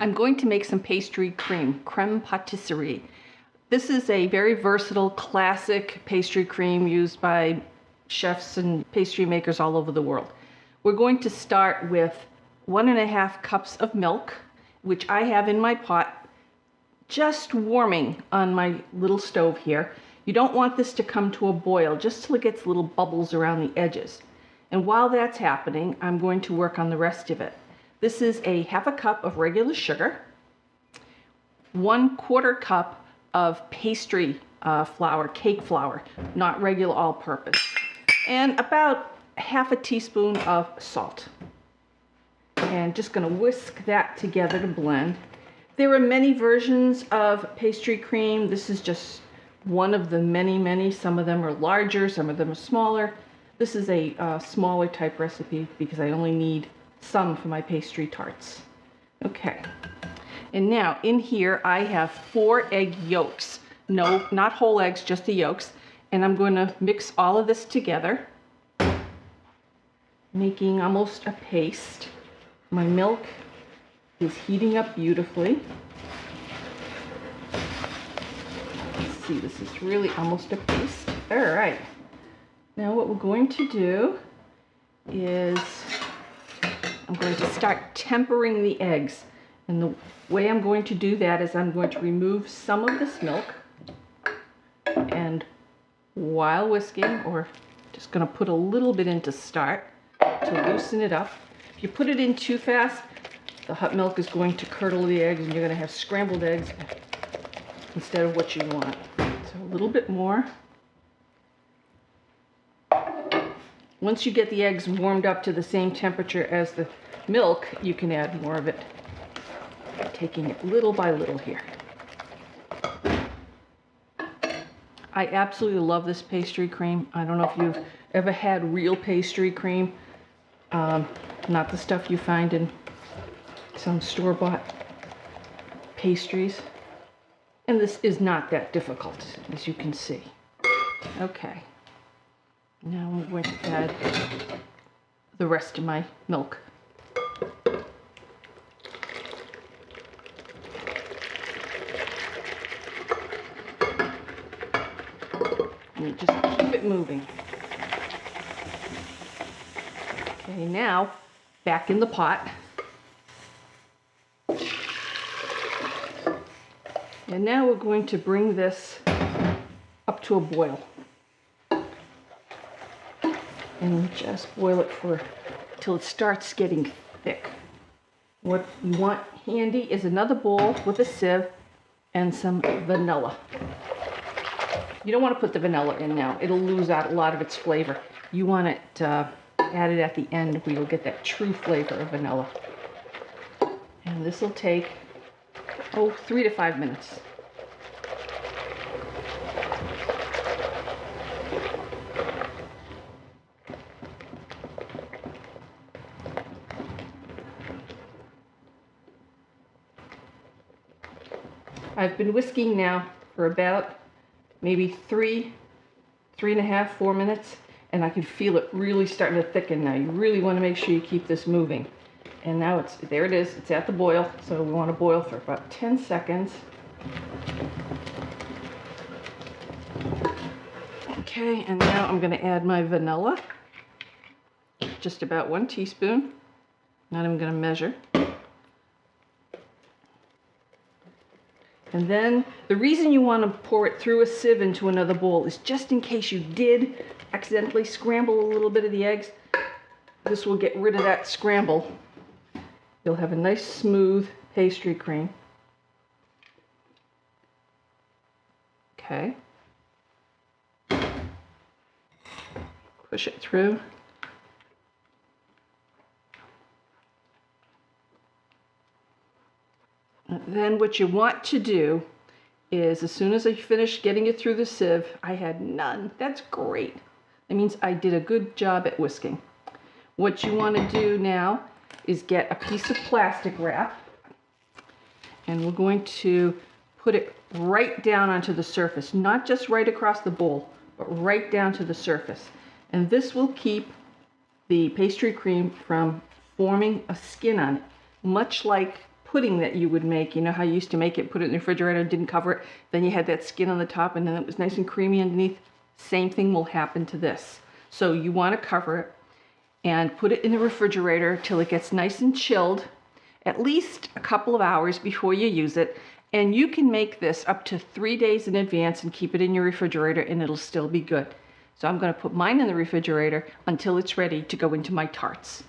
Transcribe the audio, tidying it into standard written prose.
I'm going to make some pastry cream, creme patisserie. This is a very versatile, classic pastry cream used by chefs and pastry makers all over the world. We're going to start with 1.5 cups of milk, which I have in my pot, just warming on my little stove here. You don't want this to come to a boil, just till it gets little bubbles around the edges. And while that's happening, I'm going to work on the rest of it. This is a 1/2 cup of regular sugar, 1/4 cup of pastry flour, cake flour, not regular all-purpose, and about 1/2 teaspoon of salt. And just going to whisk that together to blend. There are many versions of pastry cream. This is just one of the many. Some of them are larger, some of them are smaller. This is a smaller type recipe because I only need some for my pastry tarts. Okay, and now in here I have 4 egg yolks. No, not whole eggs, just the yolks. And I'm going to mix all of this together, making almost a paste. My milk is heating up beautifully. Let's see, this is really almost a paste. All right, now what we're going to do is I'm going to start tempering the eggs. And the way I'm going to do that is I'm going to remove some of this milk, and while whisking, or just going to put a little bit in to start to loosen it up. If you put it in too fast, the hot milk is going to curdle the eggs and you're going to have scrambled eggs instead of what you want. So a little bit more. Once you get the eggs warmed up to the same temperature as the milk, you can add more of it, taking it little by little here. I absolutely love this pastry cream. I don't know if you've ever had real pastry cream, not the stuff you find in some store-bought pastries. And this is not that difficult, as you can see. Okay. Now I'm going to add the rest of my milk. And just keep it moving. Okay, now back in the pot. And now we're going to bring this up to a boil. And just boil it till it starts getting thick. What you want handy is another bowl with a sieve and some vanilla. You don't want to put the vanilla in now. It'll lose out a lot of its flavor. You want it added at the end where you'll get that true flavor of vanilla. And this will take, 3 to 5 minutes. I've been whisking now for about maybe 3.5, 4 minutes, and I can feel it really starting to thicken now. You really want to make sure you keep this moving. And now there it is, it's at the boil, so we want to boil for about 10 seconds. Okay, and now I'm going to add my vanilla, just about 1 teaspoon. Not even going to measure. And then the reason you want to pour it through a sieve into another bowl is just in case you did accidentally scramble a little bit of the eggs. This will get rid of that scramble. You'll have a nice smooth pastry cream. Okay. Push it through. Then what you want to do is, as soon as I finish getting it through the sieve, I had none. That's great. That means I did a good job at whisking. What you want to do now is get a piece of plastic wrap, and we're going to put it right down onto the surface, not just right across the bowl, but right down to the surface. And this will keep the pastry cream from forming a skin on it, much like pudding that you would make. You know how you used to make it, put it in the refrigerator, didn't cover it, then you had that skin on the top and then it was nice and creamy underneath. Same thing will happen to this. So you want to cover it and put it in the refrigerator till it gets nice and chilled, at least a couple of hours before you use it. And you can make this up to 3 days in advance and keep it in your refrigerator and it'll still be good. So I'm going to put mine in the refrigerator until it's ready to go into my tarts.